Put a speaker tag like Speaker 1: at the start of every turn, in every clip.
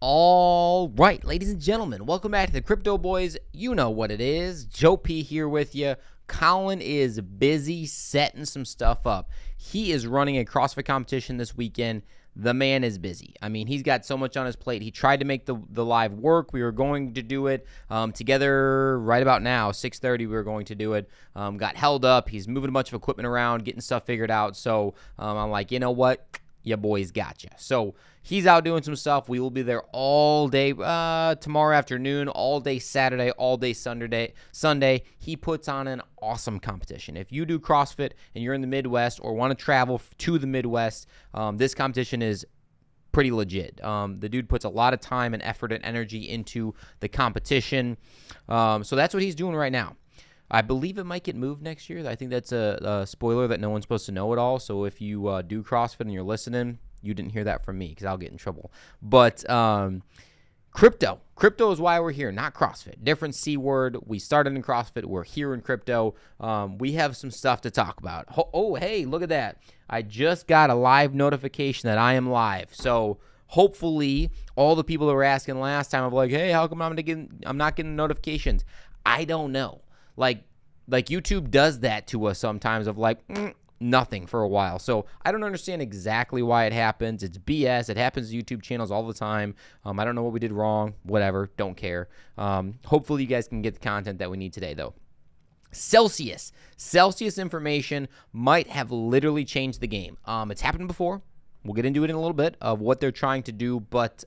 Speaker 1: All right, ladies and gentlemen, welcome back to the Crypto Boys. You know what it is. Joe P here with you. Colin is busy setting some stuff up. He is running a CrossFit competition this weekend. The man is busy. I mean, he's got so much on his plate. He tried to make the live work. We were going to do it together right about now, 6:30. We were going to do it. Got held up. He's moving a bunch of equipment around, getting stuff figured out. So I'm like, you know what? Your boy's got you. So he's out doing some stuff. We will be there all day tomorrow afternoon, all day Saturday, all day Sunday. He puts on an awesome competition. If you do CrossFit and you're in the Midwest or want to travel to the Midwest, this competition is pretty legit. The dude puts a lot of time and effort and energy into the competition. So that's what he's doing right now. I believe it might get moved next year. I think that's a spoiler that no one's supposed to know at all. So if you do CrossFit and you're listening, you didn't hear that from me because I'll get in trouble. But crypto is why we're here, not CrossFit. Different C word. We started in CrossFit. We're here in crypto. We have some stuff to talk about. Oh, hey, look at that. I just got a live notification that I am live. So hopefully all the people that were asking last time of like, hey, how come I'm not getting notifications? I don't know. Like YouTube does that to us sometimes of like nothing for a while. So I don't understand exactly why it happens. It's BS. It happens to YouTube channels all the time. I don't know what we did wrong. Whatever. Don't care. Hopefully you guys can get the content that we need today though. Celsius information might have literally changed the game. It's happened before. We'll get into it in a little bit of what they're trying to do, but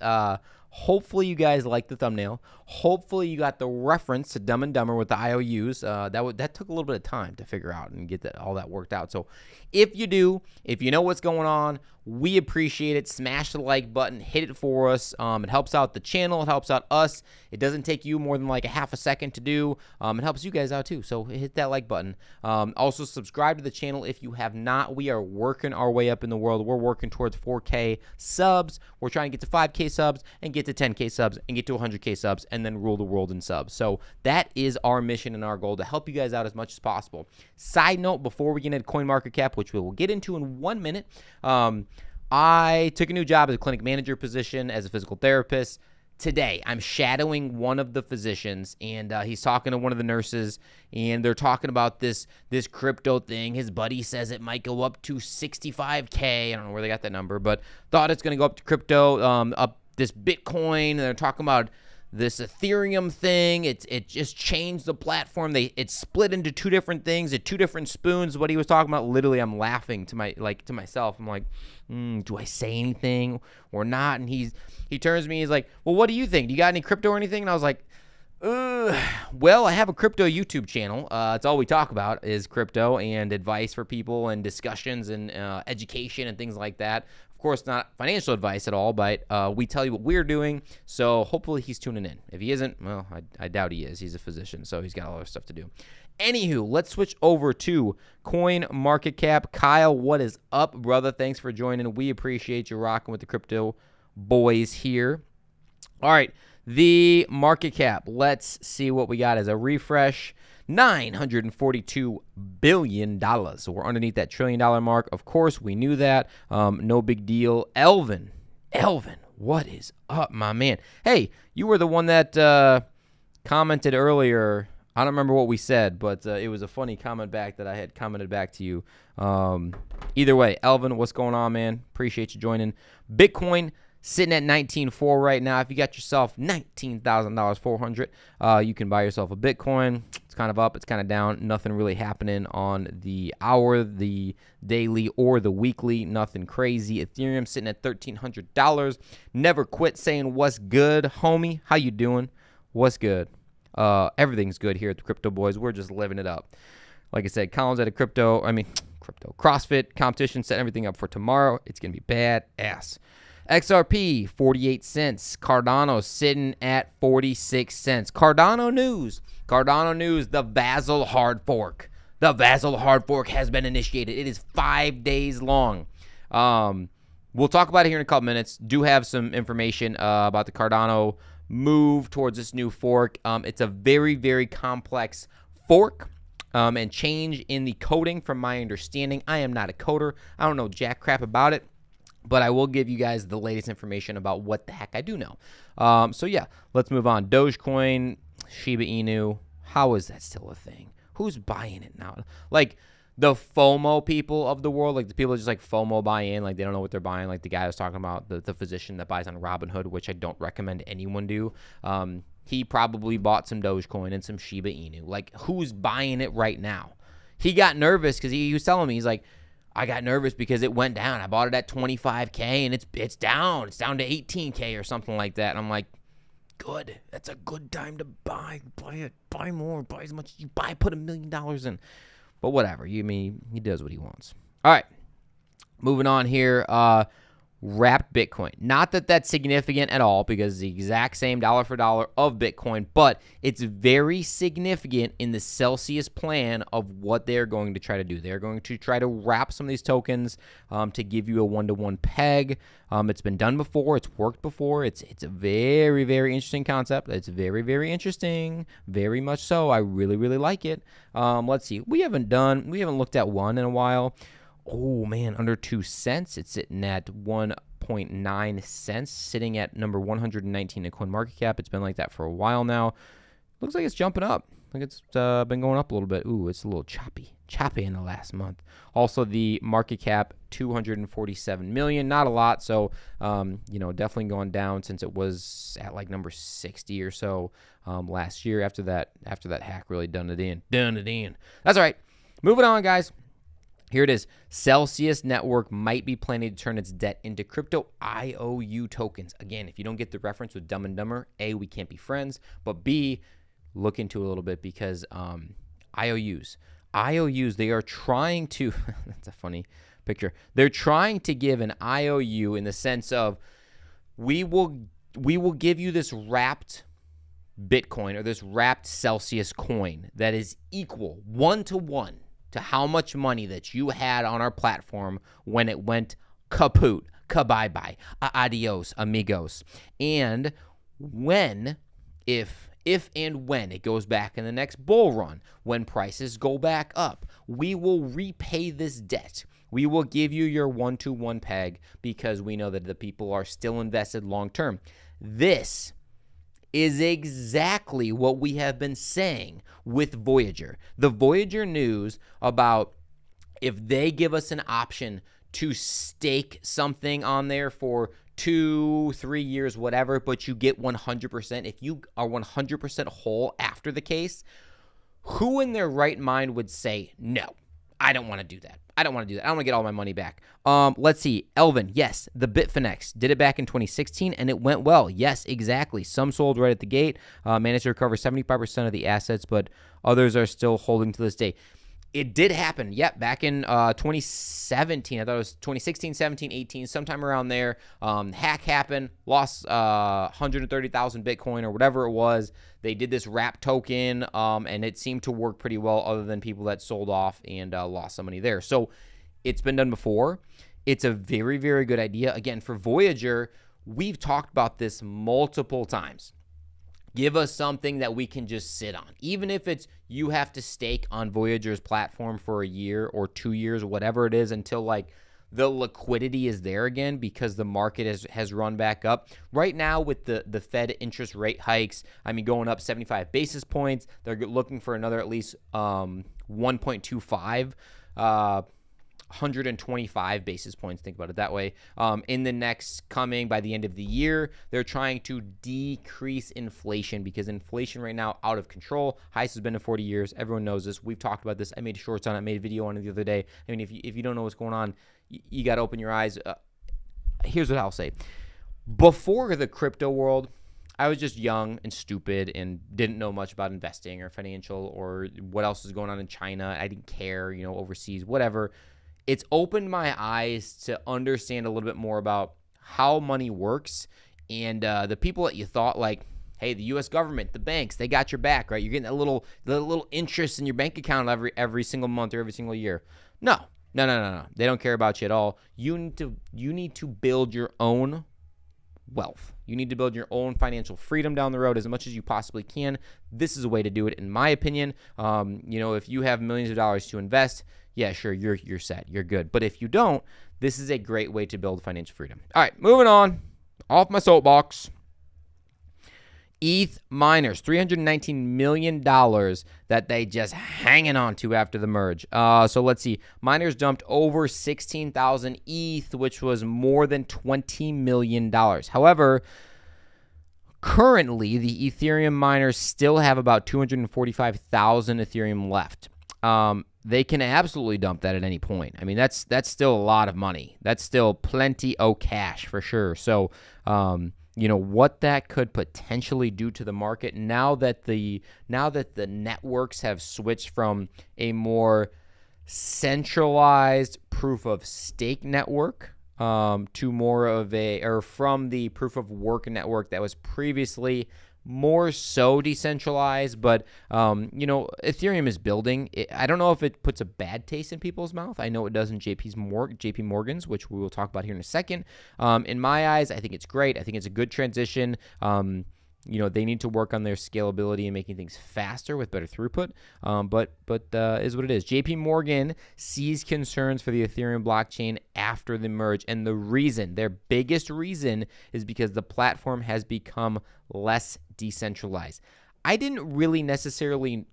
Speaker 1: hopefully you guys like the thumbnail. Hopefully you got the reference to Dumb and Dumber with the IOUs. That took a little bit of time to figure out and get all that worked out. So if you do, if you know what's going on, we appreciate it. Smash the like button. Hit it for us. It helps out the channel. It helps out us. It doesn't take you more than like a half a second to do. It helps you guys out too. So hit that like button. Also subscribe to the channel if you have not. We are working our way up in the world. We're working towards 4K subs. We're trying to get to 5K subs and get to 10K subs and get to 100K subs and then rule the world in subs. So that is our mission and our goal, to help you guys out as much as possible. Side note, before we get into CoinMarketCap, which we will get into in 1 minute, I took a new job as a clinic manager position as a physical therapist. Today, I'm shadowing one of the physicians, and he's talking to one of the nurses, and they're talking about this crypto thing. His buddy says it might go up to 65K. I don't know where they got that number, but thought it's going to go up to crypto, up this Bitcoin. And they're talking about this Ethereum thing. It just changed the platform. It split into two different things, at two different spoons. What he was talking about, literally, I'm laughing to myself. I'm like, do I say anything or not? And he turns to me. He's like, well, what do you think? Do you got any crypto or anything? And I was like, well, I have a crypto YouTube channel. It's all we talk about is crypto and advice for people and discussions and education and things like that. Of course, not financial advice at all, but we tell you what we're doing. So hopefully he's tuning in. If he isn't, well, I doubt he is. He's a physician, so he's got a lot of stuff to do. Anywho, let's switch over to CoinMarketCap. Kyle, what is up, brother? Thanks for joining. We appreciate you rocking with the Crypto Boys here. All right, the market cap. Let's see what we got as a refresh. $942 billion. So we're underneath that $1 trillion mark. Of course, we knew that. No big deal. Elvin, what is up, my man? Hey, you were the one that commented earlier. I don't remember what we said, but it was a funny comment back that I had commented back to you. Either way, Elvin, what's going on, man? Appreciate you joining. Bitcoin sitting at 19.4 right now. If you got yourself $19,400, you can buy yourself a Bitcoin. It's kind of up, it's kind of down. Nothing really happening on the hour, the daily, or the weekly. Nothing crazy. Ethereum sitting at $1,300. Never quit saying what's good, homie. How you doing? What's good? Everything's good here at the Crypto Boys. We're just living it up. Like I said, Colin's at a CrossFit competition, setting everything up for tomorrow. It's going to be badass. XRP, 48 cents. Cardano sitting at 46 cents. Cardano news, the Vasil hard fork. The Vasil hard fork has been initiated. It is 5 days long. We'll talk about it here in a couple minutes. Do have some information about the Cardano move towards this new fork. It's a very, very complex fork and change in the coding from my understanding. I am not a coder. I don't know jack crap about it. but I will give you guys the latest information about what the heck I do know. So yeah, let's move on. Dogecoin, Shiba Inu. How is that still a thing? Who's buying it now? Like the FOMO people of the world, like the people that just like FOMO buy in, like they don't know what they're buying. Like the guy I was talking about, the physician that buys on Robinhood, which I don't recommend anyone do. He probably bought some Dogecoin and some Shiba Inu. Like who's buying it right now? He got nervous because he was telling me, he's like, I got nervous because it went down. I bought it at 25K and it's down. It's down to 18K or something like that. And I'm like, good. That's a good time to buy. Buy it. Buy more. Buy as much as you buy. Put $1 million in. But whatever. He does what he wants. All right. Moving on here. Wrapped Bitcoin. Not that that's significant at all because it's the exact same dollar for dollar of Bitcoin, but it's very significant in the Celsius plan of what they're going to try to do. They're going to try to wrap some of these tokens to give you a one-to-one peg. It's been done before. It's worked before. It's a very, very interesting concept. It's very, very interesting. Very much so. I really, really like it. Let's see. We haven't looked at one in a while. Oh, man, under 2 cents. It's sitting at 1.9 cents, sitting at number 119 in CoinMarketCap. It's been like that for a while now. Looks like it's jumping up. Like it's been going up a little bit. Ooh, it's a little choppy in the last month. Also, the market cap, 247 million. Not a lot, so, definitely going down since it was at like number 60 or so last year after that hack really done it in. That's all right. Moving on, guys. Here it is. Celsius Network might be planning to turn its debt into crypto IOU tokens. Again, if you don't get the reference with Dumb and Dumber, A, we can't be friends, but B, look into it a little bit because IOUs, they are trying to, that's a funny picture. They're trying to give an IOU in the sense of we will give you this wrapped Bitcoin or this wrapped Celsius coin that is equal 1-to-1 to how much money that you had on our platform when it went kaput, bye-bye, adios, amigos. And if and when it goes back in the next bull run, when prices go back up, we will repay this debt. We will give you your 1-to-1 peg because we know that the people are still invested long term. This is exactly what we have been saying with Voyager. The Voyager news about if they give us an option to stake something on there for 2-3 years, whatever, but you get 100%. If you are 100% whole after the case, who in their right mind would say, no, I don't want to do that. I don't want to get all my money back. Let's see. Elvin, yes, the Bitfinex did it back in 2016, and it went well. Yes, exactly. Some sold right at the gate, managed to recover 75% of the assets, but others are still holding to this day. It did happen. Yep, back in 2017. I thought it was 2016, 17, 18, sometime around there. Hack happened, lost 130,000 Bitcoin or whatever it was. They did this wrap token, and it seemed to work pretty well other than people that sold off and lost some money there. So it's been done before. It's a very, very good idea. Again, for Voyager, we've talked about this multiple times. Give us something that we can just sit on. Even if it's you have to stake on Voyager's platform for a year or 2 years, whatever it is, until like the liquidity is there again because the market has run back up. Right now with the Fed interest rate hikes, going up 75 basis points. They're looking for another at least 1.25 125 basis points, think about it that way, in the next coming by the end of the year. They're trying to decrease inflation because inflation right now out of control. Highest has been in 40 years. Everyone knows this. We've talked about this. I made shorts on it. I made a video on it the other day. If you don't know what's going on, you got to open your eyes. Here's what I'll say. Before the crypto world, I was just young and stupid and didn't know much about investing or financial or what else is going on in China. I didn't care, overseas, whatever. It's opened my eyes to understand a little bit more about how money works and the people that you thought like, hey, the U.S. government, the banks, they got your back, right? You're getting the little interest in your bank account every single month or every single year. No. They don't care about you at all. You need to build your own wealth. You need to build your own financial freedom down the road as much as you possibly can. This is a way to do it, in my opinion. If you have millions of dollars to invest, yeah, sure, you're set. You're good. But if you don't, this is a great way to build financial freedom. All right, moving on. Off my soapbox. ETH miners, $319 million that they just hanging on to after the merge. So let's see. Miners dumped over 16,000 ETH, which was more than $20 million. However, currently, the Ethereum miners still have about 245,000 Ethereum left. They can absolutely dump that at any point. I mean, that's still a lot of money. That's still plenty of cash for sure. So, what that could potentially do to the market now that the networks have switched from a more centralized proof of stake network to more of from the proof of work network that was previously more so decentralized, but Ethereum is building. I don't know if it puts a bad taste in people's mouth. I know it does in JP Morgan's, which we will talk about here in a second. In my eyes, I think it's great. I think it's a good transition. They need to work on their scalability and making things faster with better throughput. But is what it is. JP Morgan sees concerns for the Ethereum blockchain after the merge, and their biggest reason is because the platform has become less decentralized. I didn't really necessarily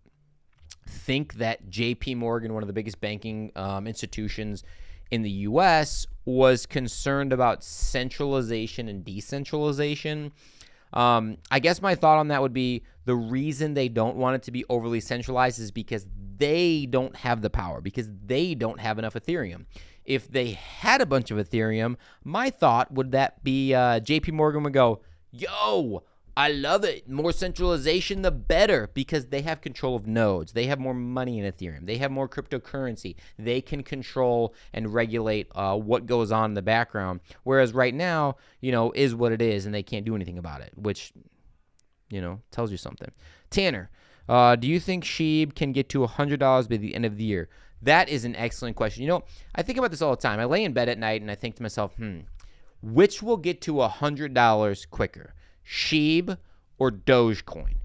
Speaker 1: think that JP Morgan, one of the biggest banking institutions in the U.S., was concerned about centralization and decentralization. I guess my thought on that would be the reason they don't want it to be overly centralized is because they don't have the power, because they don't have enough Ethereum. If they had a bunch of Ethereum, my thought would that be JP Morgan would go, yo, I love it. More centralization, the better, because they have control of nodes. They have more money in Ethereum. They have more cryptocurrency. They can control and regulate what goes on in the background. Whereas right now, is what it is, and they can't do anything about it, which, tells you something. Tanner, do you think SHIB can get to $100 by the end of the year? That is an excellent question. I think about this all the time. I lay in bed at night, and I think to myself, which will get to $100 quicker? SHIB or Dogecoin?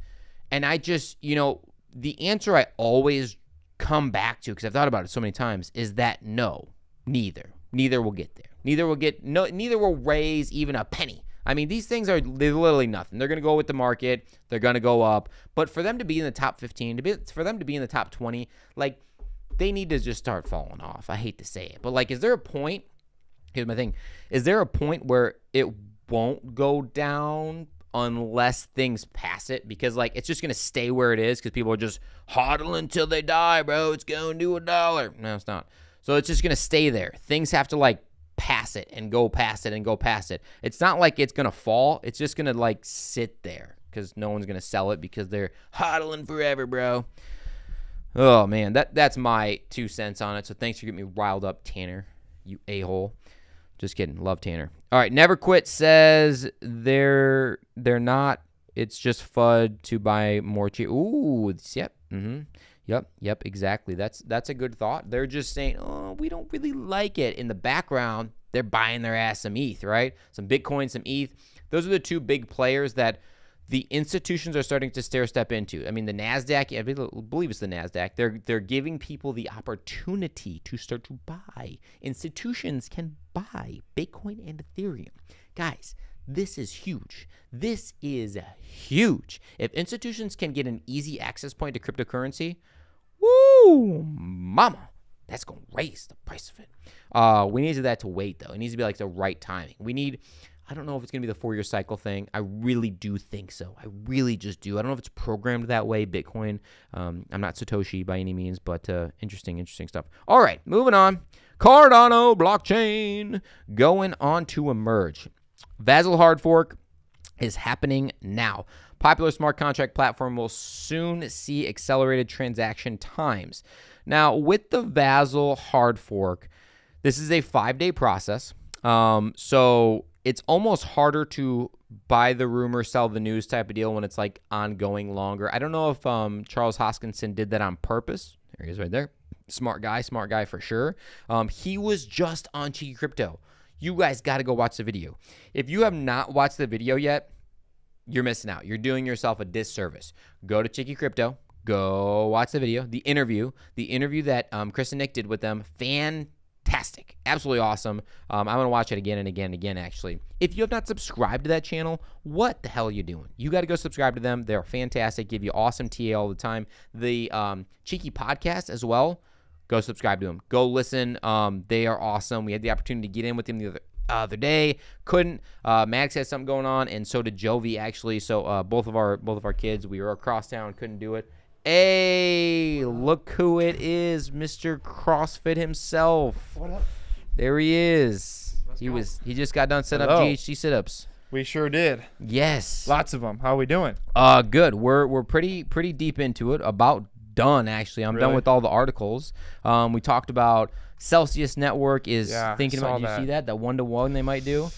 Speaker 1: And I just, the answer I always come back to, because I've thought about it so many times, is that no, neither will get there. Neither will raise even a penny. I mean, these things they're literally nothing. They're going to go with the market. They're going to go up. But for them to be in the top 15, for them to be in the top 20, they need to just start falling off. I hate to say it. But, is there a point? Here's my thing. Is there a point where it won't go down unless things pass it? Because it's just going to stay where it is because people are just hodling until they die, bro. It's going to $1. No, it's not. So it's just going to stay there. Things have to pass it and go past it and go past it. It's not like it's going to fall. It's just going to sit there because no one's going to sell it because they're hodling forever, bro. Oh, man, that's my 2 cents on it. So thanks for getting me riled up, Tanner, you a-hole. Just kidding. Love Tanner. All right. Never Quit says they're not. It's just FUD to buy more cheap. Ooh. Yep. Yep. Exactly. That's a good thought. They're just saying, oh, we don't really like it. In the background, they're buying their ass some ETH, right? Some Bitcoin, some ETH. Those are the 2 big players that the institutions are starting to stair-step into. I mean, the NASDAQ, I believe it's the NASDAQ, they're giving people the opportunity to start to buy. Institutions can buy Bitcoin and Ethereum. Guys, this is huge. This is huge. If institutions can get an easy access point to cryptocurrency, woo, mama, that's going to raise the price of it. We need that to wait, though. It needs to be the right timing. I don't know if it's going to be the 4-year cycle thing. I really do think so. I really just do. I don't know if it's programmed that way, Bitcoin. I'm not Satoshi by any means, but interesting stuff. All right, moving on. Cardano blockchain going on to emerge. Vasil hard fork is happening now. Popular smart contract platform will soon see accelerated transaction times. Now, with the Vasil hard fork, this is a 5-day process. So it's almost harder to buy the rumor, sell the news type of deal when it's ongoing longer. I don't know if Charles Hoskinson did that on purpose. There he is right there. Smart guy for sure. He was just on Cheeky Crypto. You guys got to go watch the video. If you have not watched the video yet, you're missing out. You're doing yourself a disservice. Go to Cheeky Crypto. Go watch the video, the interview that Chris and Nick did with them. Fantastic, absolutely awesome. I'm gonna watch it again and again and again. Actually, if you have not subscribed to that channel, what the hell are you doing? You got to go subscribe to them. They're fantastic. Give you awesome TA all the time. The Cheeky podcast as well. Go subscribe to them. Go listen. They are awesome. We had the opportunity to get in with them the other day. Couldn't. Max had something going on, and so did Jovi actually. So both of our kids, we were across town, couldn't do it. Hey, look who it is, Mr. CrossFit himself.
Speaker 2: What up?
Speaker 1: There he is. He just got done setting up GHD sit-ups.
Speaker 2: We sure did.
Speaker 1: Yes.
Speaker 2: Lots of them. How are we doing?
Speaker 1: Good. We're pretty deep into it. About done actually. I'm done with all the articles. We talked about Celsius Network is thinking about. Did you see that 1-to-1 they might do?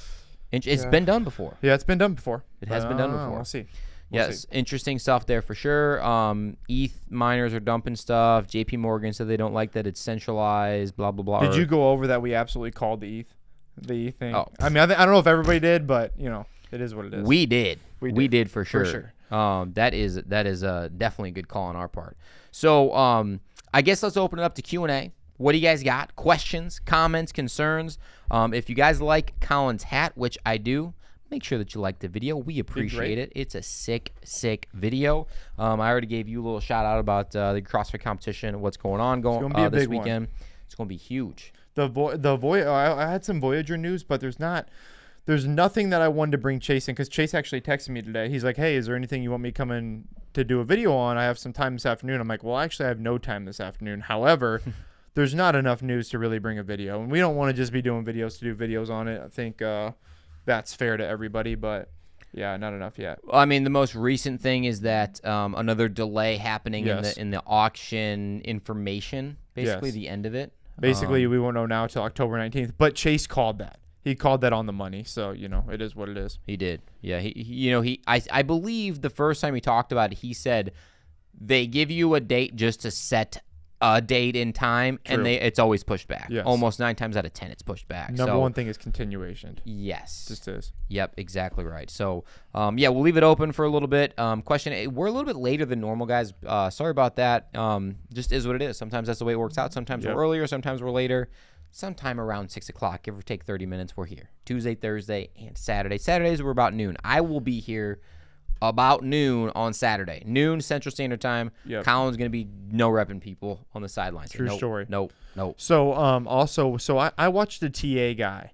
Speaker 1: It's been done before.
Speaker 2: Yeah, it's been done before.
Speaker 1: It has been done before.
Speaker 2: We'll see.
Speaker 1: Yes, interesting stuff there for sure. ETH miners are dumping stuff. JP Morgan said they don't like that it's centralized, blah, blah, blah.
Speaker 2: Did you go over that we absolutely called the ETH thing?
Speaker 1: Oh.
Speaker 2: I mean, I don't know if everybody did, but, it is what it is.
Speaker 1: We did. We did for sure.
Speaker 2: For sure.
Speaker 1: That is definitely a good call on our part. So I guess let's open it up to Q&A. What do you guys got? Questions, comments, concerns? If you guys like Colin's hat, which I do, make sure that you like the video. We appreciate it. It's a sick video. I already gave you a little shout out about the CrossFit competition, what's going on this weekend. It's going to be huge.
Speaker 2: I had some Voyager news, but there's nothing that I wanted to bring Chase in, because Chase actually texted me today. He's like, hey, is there anything you want me to come in to do a video on? I have some time this afternoon. I'm like, well, actually, I have no time this afternoon. However, there's not enough news to really bring a video, and we don't want to just be doing videos to do videos on it. I think that's fair to everybody, but yeah, not enough yet.
Speaker 1: I mean, the most recent thing is that another delay happening in the auction information, basically the end of it.
Speaker 2: Basically, we won't know now till October 19th, but Chase called that. He called that on the money, so it is what it is.
Speaker 1: He did, yeah. I believe the first time he talked about it, he said they give you a date just to set a date in time, and it's always pushed back.
Speaker 2: Yes.
Speaker 1: Almost 9 times out of 10, it's pushed back.
Speaker 2: Number one thing is continuation.
Speaker 1: Yes,
Speaker 2: just is.
Speaker 1: Yep, exactly right. So, we'll leave it open for a little bit. Question: we're a little bit later than normal, guys. Sorry about that. Just is what it is. Sometimes that's the way it works out. Sometimes we're earlier. Sometimes we're later. Sometime around 6 o'clock, give or take 30 minutes, we're here. Tuesday, Thursday, and Saturday. Saturdays, we're about noon. I will be here about noon on Saturday. Noon Central Standard Time. Yep. Colin's going to be no repping people on the sidelines.
Speaker 2: True story.
Speaker 1: Nope.
Speaker 2: So, I watched the TA guy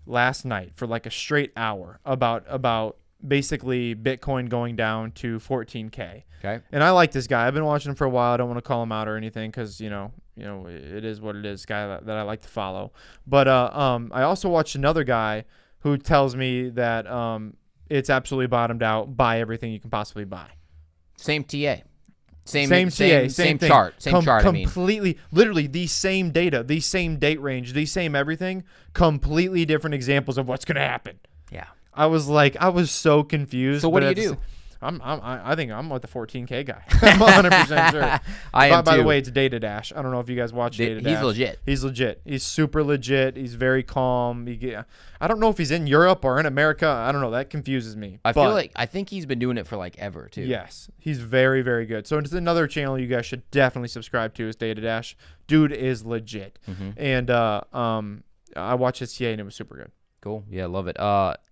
Speaker 2: last night for like a straight hour about basically Bitcoin going down to 14K.
Speaker 1: Okay.
Speaker 2: And I like this guy. I've been watching him for a while. I don't want to call him out or anything because, it is what it is, guy that I like to follow. But I also watched another guy who tells me that it's absolutely bottomed out. Buy everything you can possibly buy.
Speaker 1: Same TA. Same
Speaker 2: TA,
Speaker 1: same
Speaker 2: thing.
Speaker 1: chart. Same chart,
Speaker 2: completely, literally the same data, the same date range, the same everything. Completely different examples of what's going to happen.
Speaker 1: Yeah.
Speaker 2: I was so confused.
Speaker 1: So what do you do?
Speaker 2: I think I'm with the 14K guy. I'm 100% sure. By the way, it's Data Dash. I don't know if you guys watch Data Dash.
Speaker 1: He's legit.
Speaker 2: He's super legit. He's very calm. I don't know if he's in Europe or in America. I don't know. That confuses me.
Speaker 1: I think he's been doing it for like ever too.
Speaker 2: Yes, he's very, very good. So it's another channel you guys should definitely subscribe to is Data Dash. Dude is legit. And I watched his TA and it was super good.
Speaker 1: Cool. Yeah, love it.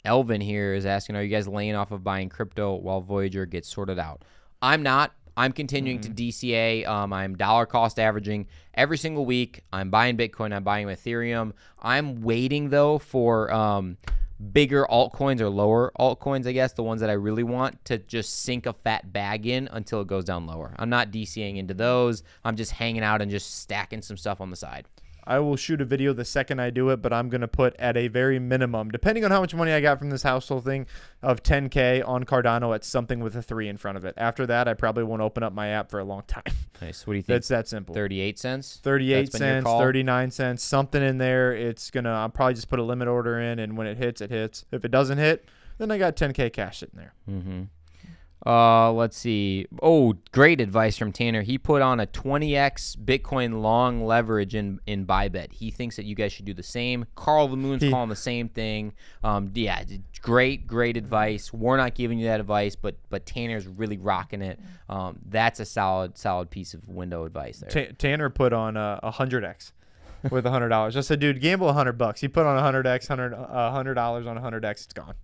Speaker 1: Elvin here is asking, are you guys laying off of buying crypto while Voyager gets sorted out? I'm not. I'm continuing to DCA. I'm dollar cost averaging every single week. I'm buying Bitcoin. I'm buying Ethereum. I'm waiting, though, for bigger altcoins or lower altcoins, I guess, the ones that I really want to just sink a fat bag in until it goes down lower. I'm not DCAing into those. I'm just hanging out and just stacking some stuff on the side.
Speaker 2: I will shoot a video the second I do it, but I'm going to put at a very minimum, depending on how much money I got from this household thing, of 10K on Cardano at something with a 3 in front of it. After that, I probably won't open up my app for a long time.
Speaker 1: Nice. What do you think?
Speaker 2: It's that simple.
Speaker 1: 38 cents?
Speaker 2: 38 cents, 39 cents, something in there. I'll probably just put a limit order in, and when it hits, it hits. If it doesn't hit, then I got 10K cash sitting there.
Speaker 1: Let's see. Oh, great advice from Tanner. He put on a 20x Bitcoin long leverage in Bybit. He thinks that you guys should do the same. Carl the Moon's calling the same thing. Yeah, great advice. We're not giving you that advice, but Tanner's really rocking it. That's a solid piece of window advice there.
Speaker 2: Tanner put on 100x with $100. I said, dude, gamble $100. He put on 100x, $100 on 100x. It's gone.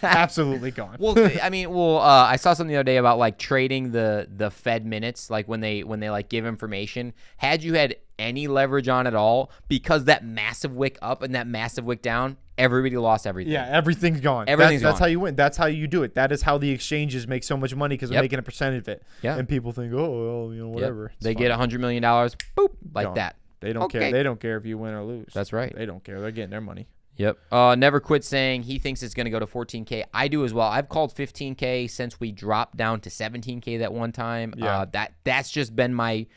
Speaker 2: Absolutely gone.
Speaker 1: I saw something the other day about like trading the Fed minutes, like when they like give information. Had you had any leverage on at all, because that massive wick up and that massive wick down, everybody lost everything.
Speaker 2: Yeah, everything's gone.
Speaker 1: Everything's
Speaker 2: that's
Speaker 1: gone.
Speaker 2: how you win. That's how you do it. That is how the exchanges make so much money, because they're making a percentage of it.
Speaker 1: Yeah.
Speaker 2: And people think, oh, well, whatever.
Speaker 1: They get $100 million, boop, like
Speaker 2: gone.
Speaker 1: that.
Speaker 2: They don't care. They don't care if you win or lose.
Speaker 1: That's right.
Speaker 2: They don't care. They're getting their money.
Speaker 1: Yep. Never Quit saying he thinks it's going to go to 14K. I do as well. I've called 15K since we dropped down to 17K that one time.
Speaker 2: Yeah.
Speaker 1: That's just been my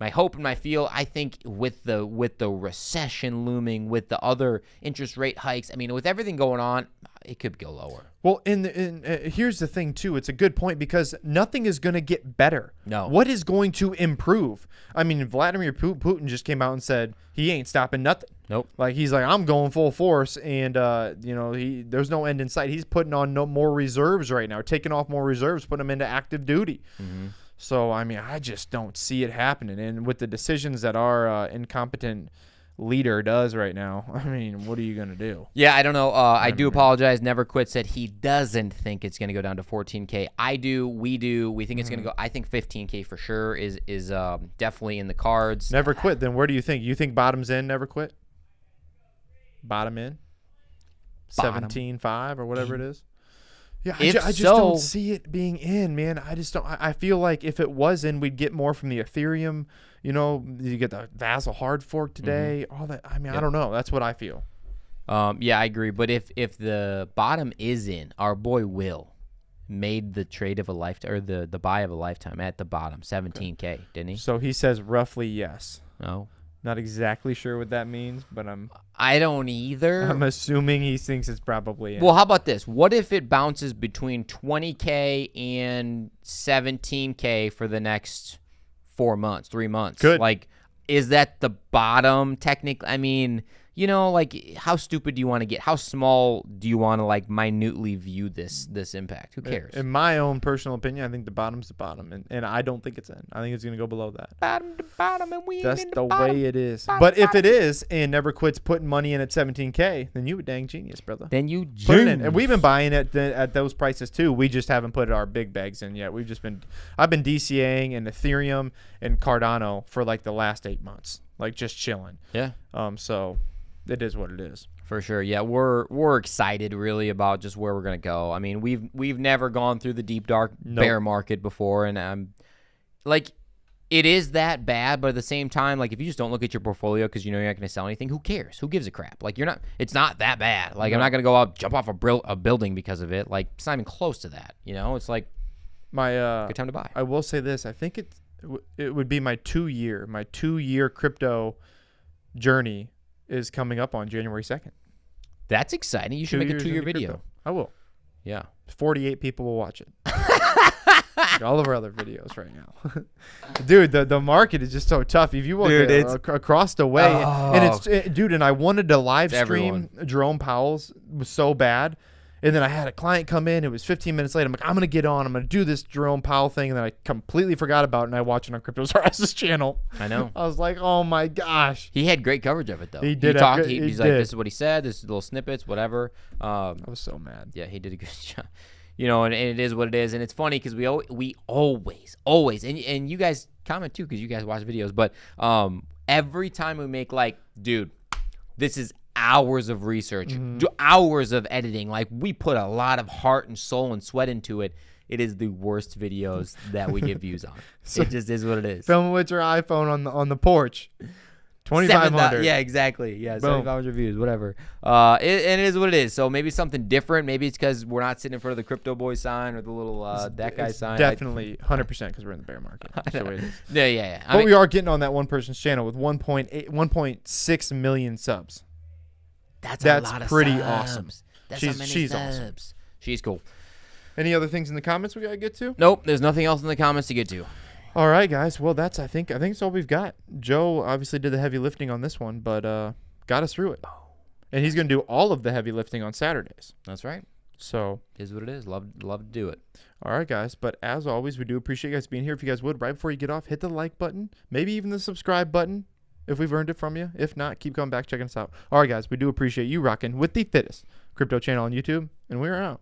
Speaker 1: hope and my feel. I think with the recession looming, with the other interest rate hikes, I mean, with everything going on, it could go lower.
Speaker 2: Well, here's the thing too. It's a good point, because nothing is going to get better.
Speaker 1: No.
Speaker 2: What is going to improve? I mean, Vladimir Putin just came out and said he ain't stopping nothing.
Speaker 1: Nope.
Speaker 2: Like, he's like, I'm going full force, and there's no end in sight. He's putting on no more reserves right now, taking off more reserves, putting them into active duty.
Speaker 1: Mm-hmm.
Speaker 2: So I mean, I just don't see it happening. And with the decisions that our incompetent leader does right now, I mean, what are you gonna do?
Speaker 1: Yeah, I don't know. I do apologize. Never Quit said he doesn't think it's going to go down to 14K. I do. We do. We think it's going to go. I think 15K for sure is definitely in the cards.
Speaker 2: Never Quit. Then where do you think? You think bottom's in? Never Quit. Bottom in. 17.5 or whatever it is. Yeah, I just don't see it being in, man. I just don't. I feel like if it was in, we'd get more from the Ethereum. You get the Vasil hard fork today. All that. I mean, I don't know. That's what I feel.
Speaker 1: Yeah, I agree. But if the bottom is in, our boy Will made the trade of a lifetime, or the buy of a lifetime at the bottom, 17K, didn't he?
Speaker 2: So he says roughly yes.
Speaker 1: No.
Speaker 2: Not exactly sure what that means, but
Speaker 1: I don't either.
Speaker 2: I'm assuming he thinks it's probably in.
Speaker 1: Well, how about this? What if it bounces between 20K and 17K for the next 4 months, 3 months?
Speaker 2: Good.
Speaker 1: Like, is that the bottom technically? I mean, like, how stupid do you want to get? How small do you want to, like, minutely view this impact? Who cares?
Speaker 2: In my own personal opinion, I think the bottom's the bottom, and I don't think it's in. I think it's going to go below that.
Speaker 1: Bottom to bottom, and we
Speaker 2: That's
Speaker 1: in
Speaker 2: the
Speaker 1: bottom.
Speaker 2: way it is. But if it is, and Never Quit's putting money in at 17K, then you a dang genius, brother.
Speaker 1: Then you
Speaker 2: Put it in. And we've been buying it at those prices too. We just haven't put our big bags in yet. I've been DCAing in Ethereum and Cardano for like the last 8 months, like just chilling.
Speaker 1: Yeah.
Speaker 2: So it is what it is.
Speaker 1: For sure. Yeah, we're excited really about just where we're gonna go. I mean, we've never gone through the deep dark bear market before, and I'm like, it is that bad, but at the same time, like, if you just don't look at your portfolio because you're not gonna sell anything, who cares? Who gives a crap? Like, it's not that bad. Like, I'm not gonna go out jump off a building because of it. Like, it's not even close to that. It's like good time to buy.
Speaker 2: I will say this. I think it would be my 2-year crypto journey is coming up on January 2nd.
Speaker 1: That's exciting. You should make a 2-year video.
Speaker 2: Crypto. I will.
Speaker 1: Yeah.
Speaker 2: 48 people will watch it. All of our other videos right now. Dude, the market is just so tough. If you look across the way, and I wanted to live stream Jerome Powell's was so bad. And then I had a client come in. It was 15 minutes late. I'm like, I'm going to get on. I'm going to do this Jerome Powell thing. And then I completely forgot about it. And I watched it on CryptoZara's channel.
Speaker 1: I know.
Speaker 2: I was like, oh, my gosh.
Speaker 1: He had great coverage of it, though.
Speaker 2: He did.
Speaker 1: He's like, this is what he said. This is little snippets, whatever.
Speaker 2: I was so mad.
Speaker 1: Yeah, he did a good job. And it is what it is. And it's funny because we always, and you guys comment, too, because you guys watch videos. But every time we make, like, dude, this is hours of research, hours of editing. Like, we put a lot of heart and soul and sweat into it. It is the worst videos that we get views on. So it just is what it is.
Speaker 2: Film with your iPhone on the porch. 2,500.
Speaker 1: Yeah, exactly. Yeah, 7,500 views, whatever. And it is what it is. So maybe something different. Maybe it's because we're not sitting in front of the Crypto Boy sign or the little that guy sign.
Speaker 2: Definitely 100% because we're in the bear market. That's the way it is.
Speaker 1: Yeah.
Speaker 2: But we are getting on that one person's channel with 1.6 million subs.
Speaker 1: That's a lot of
Speaker 2: pretty
Speaker 1: subs.
Speaker 2: awesome.
Speaker 1: That's
Speaker 2: She's
Speaker 1: subs.
Speaker 2: awesome.
Speaker 1: She's cool.
Speaker 2: Any other things in the comments we got to get to?
Speaker 1: Nope, there's nothing else in the comments to get to.
Speaker 2: All right, guys. Well, I think it's all we've got. Joe obviously did the heavy lifting on this one, but got us through it. And he's going to do all of the heavy lifting on Saturdays.
Speaker 1: That's right.
Speaker 2: So
Speaker 1: It is what it is. Love to do it.
Speaker 2: all right, guys. But as always, we do appreciate you guys being here. If you guys would, right before you get off, hit the like button, maybe even the subscribe button if we've earned it from you. If not, keep coming back, checking us out. All right, guys. We do appreciate you rocking with the fittest crypto channel on YouTube, and we're out.